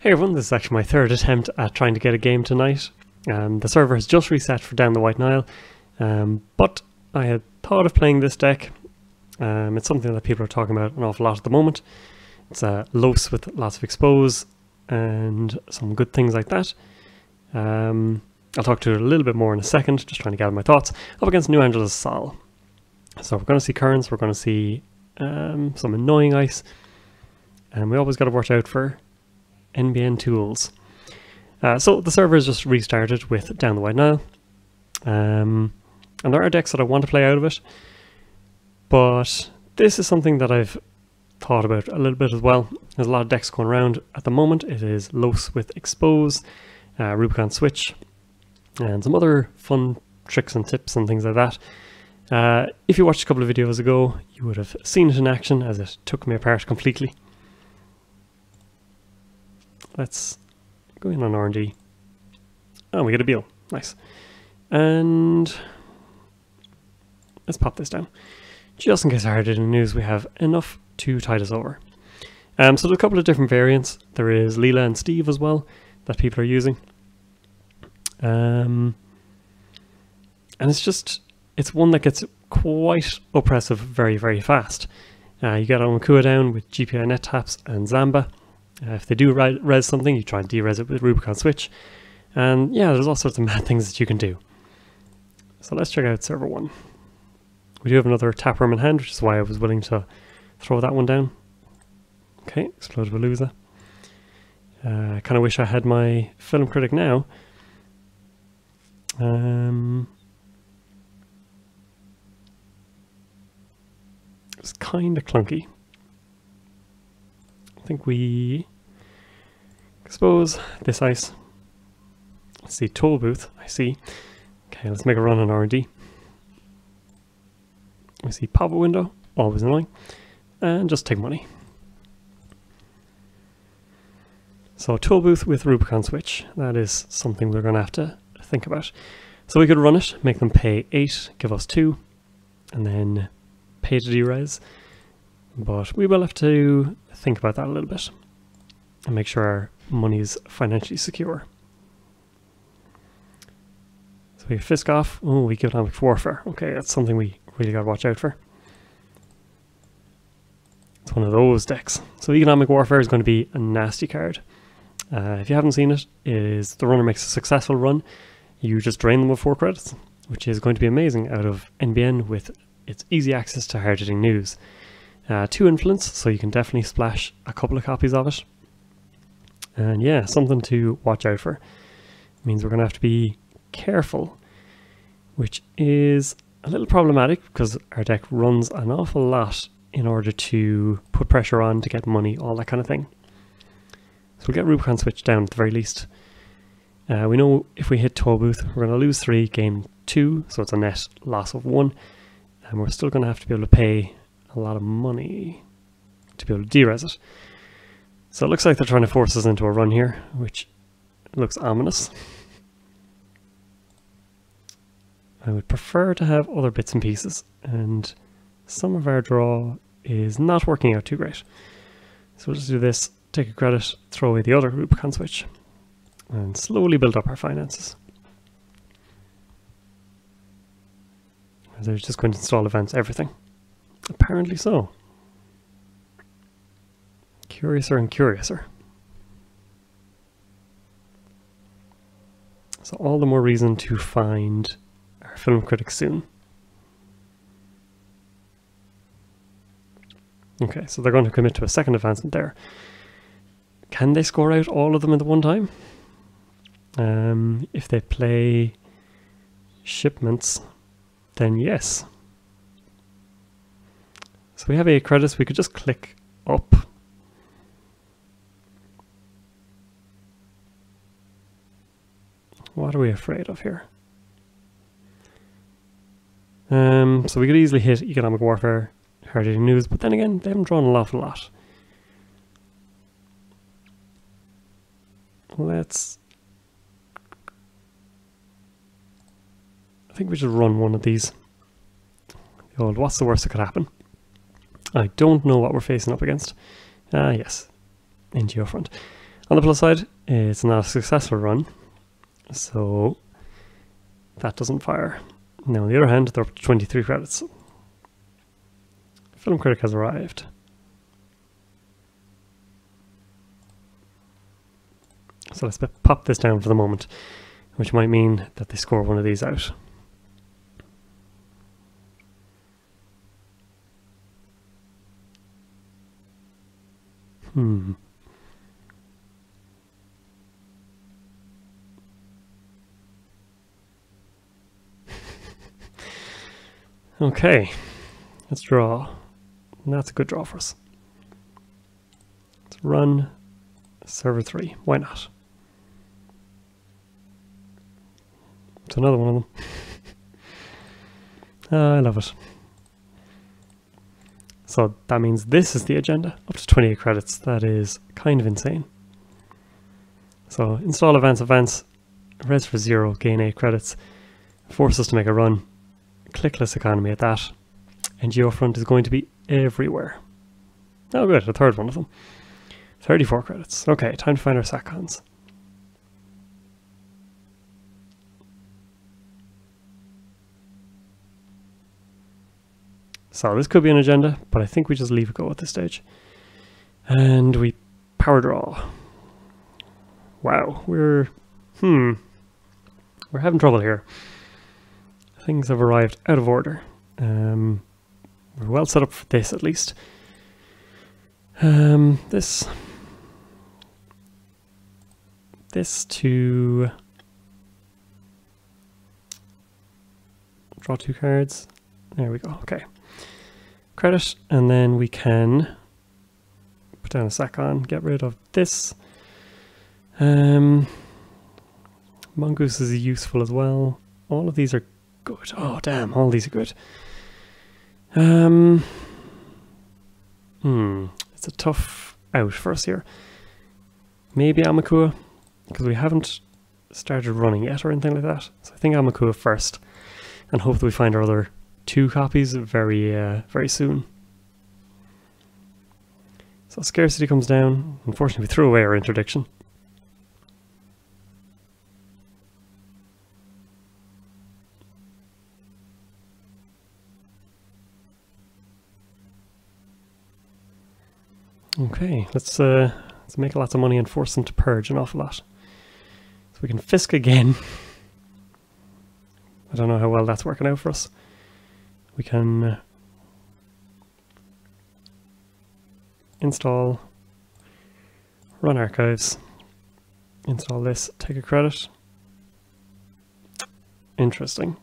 Hey everyone, this is actually my third attempt at trying to get a game tonight. The server has just reset for down the White Nile, but I had thought of playing this deck. It's something that people are talking about an awful lot at the moment. It's Los with lots of expose and some good things like that. I'll talk to it a little bit more in a second, just trying to gather my thoughts, up against New Angela's Sol. So we're going to see currents, we're going to see some annoying ice, and we always got to watch out for NBN tools. So the server has just restarted with down the White Nile, and there are decks that I want to play out of it, but this is something that I've thought about a little bit as well. There's a lot of decks going around at the moment. It is Los with expose, Rubicon switch, and some other fun tricks and tips and things like that. If you watched a couple of videos ago, you would have seen it in action as it took me apart completely. Let's go in on R&D. Oh, we get a Beal. Nice. And let's pop this down. Just in case I heard it in the news, we have enough to tide us over. So there's a couple of different variants. There is Leela and Steve as well that people are using. And it's one that gets quite oppressive very, very fast. You get Omakua down with GPI net taps and Zamba. If they do res something, you try and de-res it with Rubicon switch. And yeah, there's all sorts of mad things that you can do. So let's check out server 1. We do have another taproom in hand, which is why I was willing to throw that one down. Okay, Explodapalooza. I kind of wish I had my film critic now. It's kind of clunky. I think we expose this ice. Let's see, toll booth, I see. Okay, let's make a run on R&D. We see pop-up window, always annoying, and just take money. So toll booth with Rubicon switch, that is something we're going to have to think about. So we could run it, make them pay 8, give us 2, and then pay to de-res. But we will have to think about that a little bit and make sure our money is financially secure. So we Fisk off. Oh, we economic warfare. Okay, that's something we really got to watch out for. It's one of those decks. So economic warfare is going to be a nasty card. If you haven't seen it, it is the runner makes a successful run. You just drain them with 4 credits, which is going to be amazing out of NBN with its easy access to hard-hitting news. 2 influence, so you can definitely splash a couple of copies of it. And yeah, something to watch out for. It means we're going to have to be careful, which is a little problematic because our deck runs an awful lot in order to put pressure on to get money, all that kind of thing. So we'll get Rubicon switch down at the very least. We know if we hit toll booth, we're going to lose 3, gain 2, so it's a net loss of 1. And we're still going to have to be able to pay a lot of money to be able to de-res it. So it looks like they're trying to force us into a run here, which looks ominous. I would prefer to have other bits and pieces, and some of our draw is not working out too great. So we'll just do this, take a credit, throw away the other Rubicon switch, and slowly build up our finances. They're just going to install events, everything. Apparently so. Curiouser and curiouser. So all the more reason to find our film critic soon. Okay, so they're going to commit to a second advancement there. Can they score out all of them at the one time? If they play shipments, then yes. So we have 8 credits, we could just click up. What are we afraid of here? So we could easily hit economic warfare, hard-hitting news, but then again, they haven't drawn an awful lot. I think we should run one of these. The old, what's the worst that could happen? I don't know what we're facing up against. Yes, NGO front. On the plus side, it's not a successful run, so that doesn't fire. Now on the other hand, they're up to 23 credits. Film critic has arrived. So let's pop this down for the moment, which might mean that they score one of these out. Okay, let's draw. And that's a good draw for us. Let's run server 3. Why not? It's another one of them. I love it. So that means this is the agenda. Up to 28 credits. That is kind of insane. So install advance, res for 0, gain 8 credits. Force us to make a run. Clickless economy at that. NGO front is going to be everywhere. Oh good, a third one of them. 34 credits. Okay, time to find our SACons. So this could be an agenda, but I think we just leave it go at this stage. And we power draw. Wow, we're having trouble here. Things have arrived out of order. We're well set up for this at least. This to draw 2 cards. There we go. Okay. Credit, and then we can put down a SACon, get rid of this. Mongoose is useful as well. All of these are good. Oh damn, all these are good. It's a tough out for us here. Maybe Amakua, because we haven't started running yet or anything like that. So I think Amakua first, and hope that we find our other 2 copies very soon. So scarcity comes down. Unfortunately, we threw away our interdiction. Okay, let's make lots of money and force them to purge an awful lot. So we can Fisk again. I don't know how well that's working out for us. We can install, run archives, install this, take a credit. Interesting.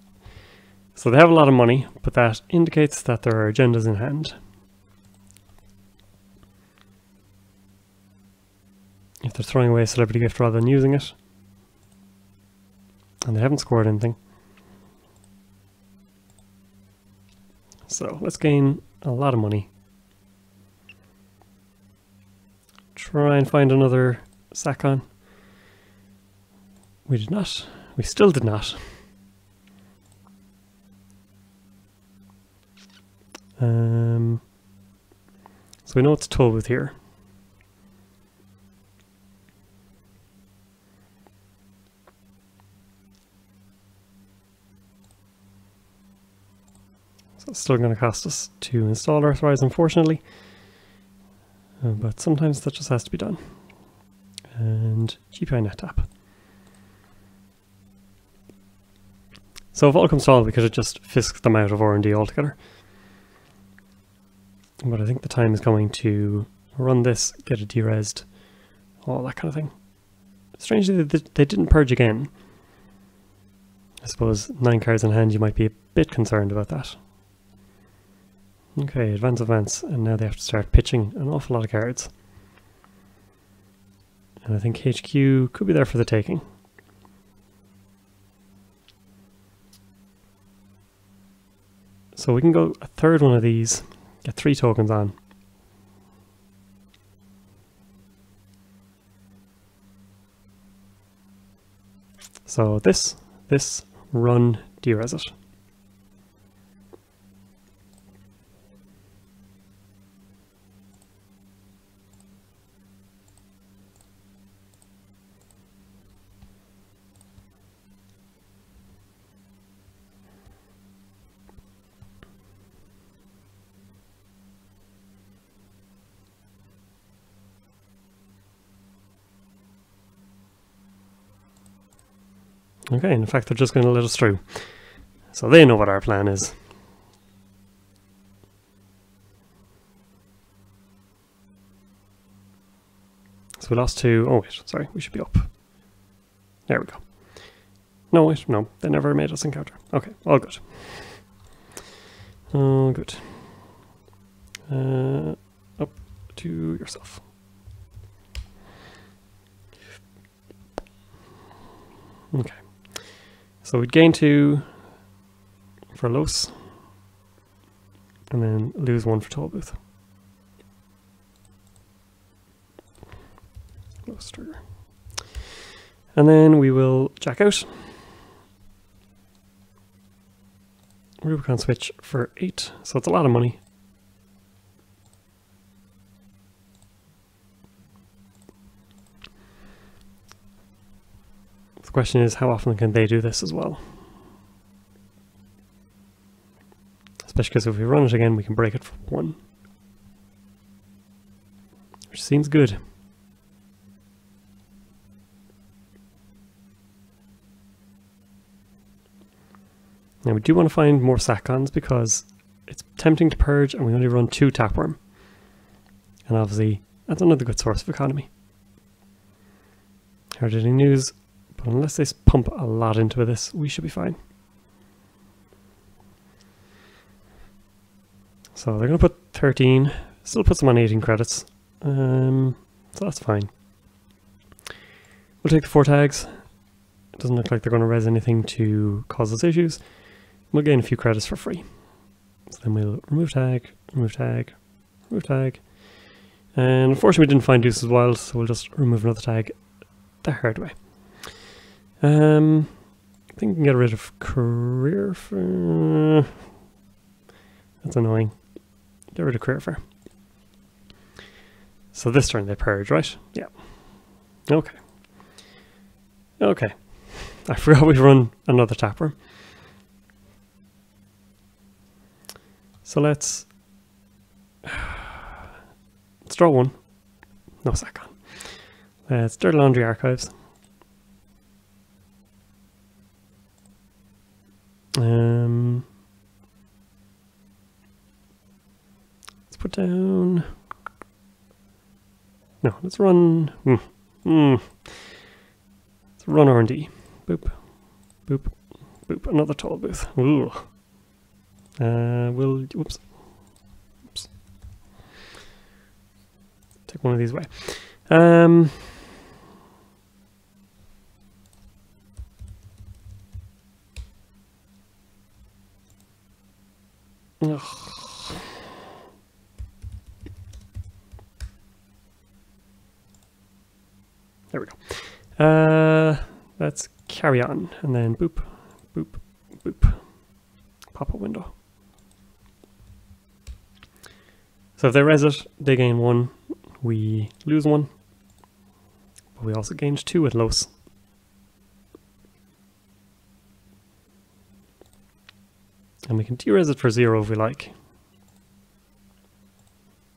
So they have a lot of money, but that indicates that there are agendas in hand. If they're throwing away a celebrity gift rather than using it, and they haven't scored anything. So let's gain a lot of money. Try and find another SACon. We did not. We still did not. So we know it's Tolbooth here. So it's still going to cost us to install Earthrise, unfortunately. But sometimes that just has to be done. And GPI net tap. So if all comes to all, we could have just fisked them out of R&D altogether. But I think the time is coming to run this, get it deresed, all that kind of thing. Strangely, they didn't purge again. I suppose 9 cards in hand, you might be a bit concerned about that. Okay, advance, and now they have to start pitching an awful lot of cards. And I think HQ could be there for the taking. So we can go a third one of these, get 3 tokens on. So this run deres it. Okay, in fact, they're just going to let us through. So they know what our plan is. So we lost 2. Oh wait, sorry, we should be up. There we go. No, wait, no, they never made us encounter. Okay, all good. All good. Up to yourself. Okay. So we'd gain 2 for Los, and then lose 1 for Tollbooth. Los trigger. And then we will jack out. Rubicon switch for 8, so it's a lot of money. The question is, how often can they do this as well? Especially because if we run it again, we can break it for 1. Which seems good. Now we do want to find more Satcons because it's tempting to purge and we only run 2 Tapeworm. And obviously, that's another good source of economy. Hard-hitting news, but unless they pump a lot into this, we should be fine. So they're going to put 13, still puts them on 18 credits, so that's fine. We'll take the 4 tags. It doesn't look like they're going to res anything to cause us issues. We'll gain a few credits for free. So then we'll remove tag, remove tag, remove tag. And unfortunately we didn't find Deuces Wild, so we'll just remove another tag the hard way. I think we can get rid of career fair. That's annoying. Get rid of career fair. So this turn they purge, right? Yeah. Okay. Okay. I forgot we'd run another Tapeworm. So let's draw 1. No Satcon. Let's Dirty Laundry Archives. Let's put down. No, let's run. Let's run R&D. Boop, boop, boop. Another Tollbooth. Ooh. We'll. Whoops. Oops. Take one of these away. Ugh. There we go. Let's carry on, and then boop, boop, boop. Pop a window. So if they res it, they gain 1, we lose 1, but we also gained 2 with Los. And we can de-res it for 0 if we like.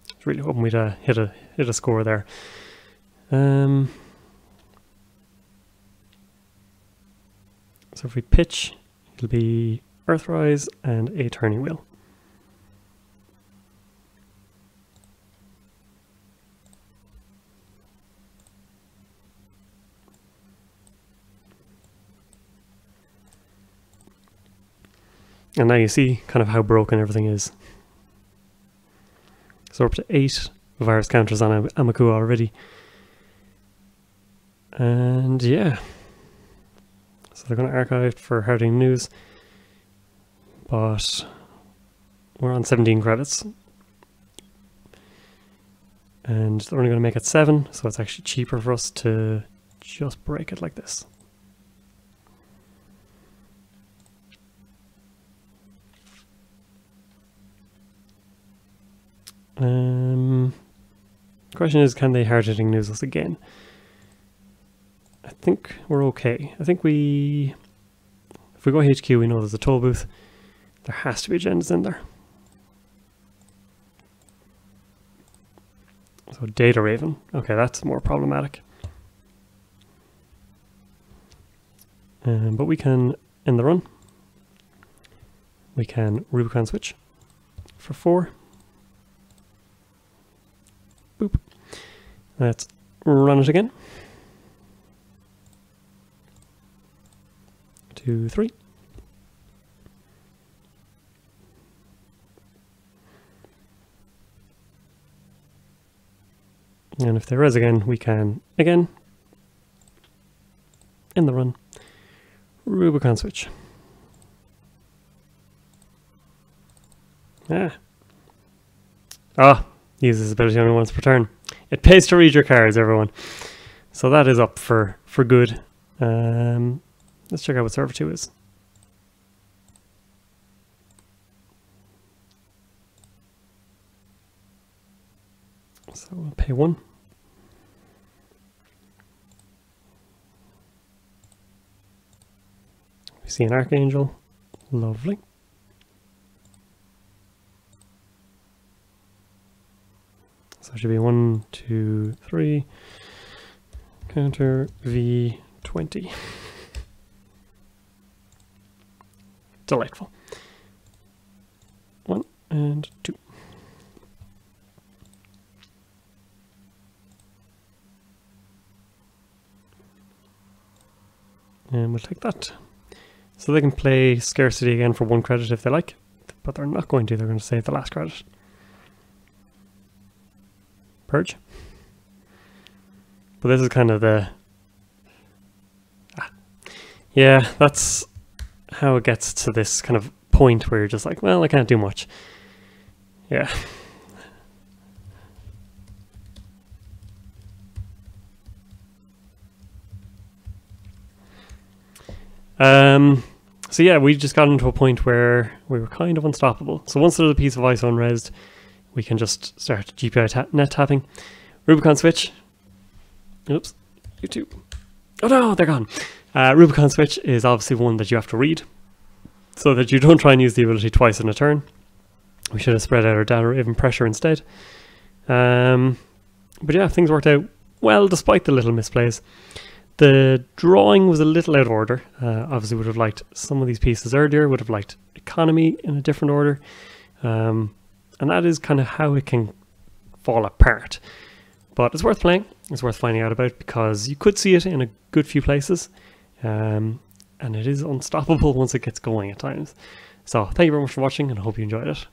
I was really hoping we'd hit a score there. So if we pitch, it'll be Earthrise and a turning wheel. And now you see kind of how broken everything is. So we're up to 8 virus counters on Amaku already. And yeah. So they're going to archive for hard-hitting news. But we're on 17 credits. And they're only going to make it 7, so it's actually cheaper for us to just break it like this. Question is, can they hard-hitting news us again? I think we're okay. I think if we go HQ, we know there's a toll booth. There has to be agendas in there. So Data Raven. Okay, that's more problematic. But we can end the run. We can Rubicon switch for 4. Boop. Let's run it again. 2, 3. And if there is again, we can again end the run. Rubicon switch. Uses ability only once per turn. It pays to read your cards, everyone. So that is up for good. Let's check out what server 2 is. So we'll pay 1. We see an Archangel. Lovely. So it should be 1, 2, 3. Counter V20. Delightful. 1 and 2. And we'll take that. So they can play Scarcity again for 1 credit if they like, but they're not going to. They're going to save the last credit. Purge. But this is kind of the... Yeah, that's how it gets to this kind of point where you're just like, well, I can't do much. Yeah. So yeah, we just got into a point where we were kind of unstoppable. So once there's a piece of ice unresed, we can just start GPI net tapping. Rubicon switch. Oops, you too. Oh no, they're gone. Rubicon switch is obviously one that you have to read, so that you don't try and use the ability twice in a turn. We should have spread out our Data Raven pressure instead. But yeah, things worked out well despite the little misplays. The drawing was a little out of order. Obviously would have liked some of these pieces earlier, would have liked economy in a different order. And that is kind of how it can fall apart. But it's worth playing, it's worth finding out about, because you could see it in a good few places. And it is unstoppable once it gets going at times. So thank you very much for watching, and I hope you enjoyed it.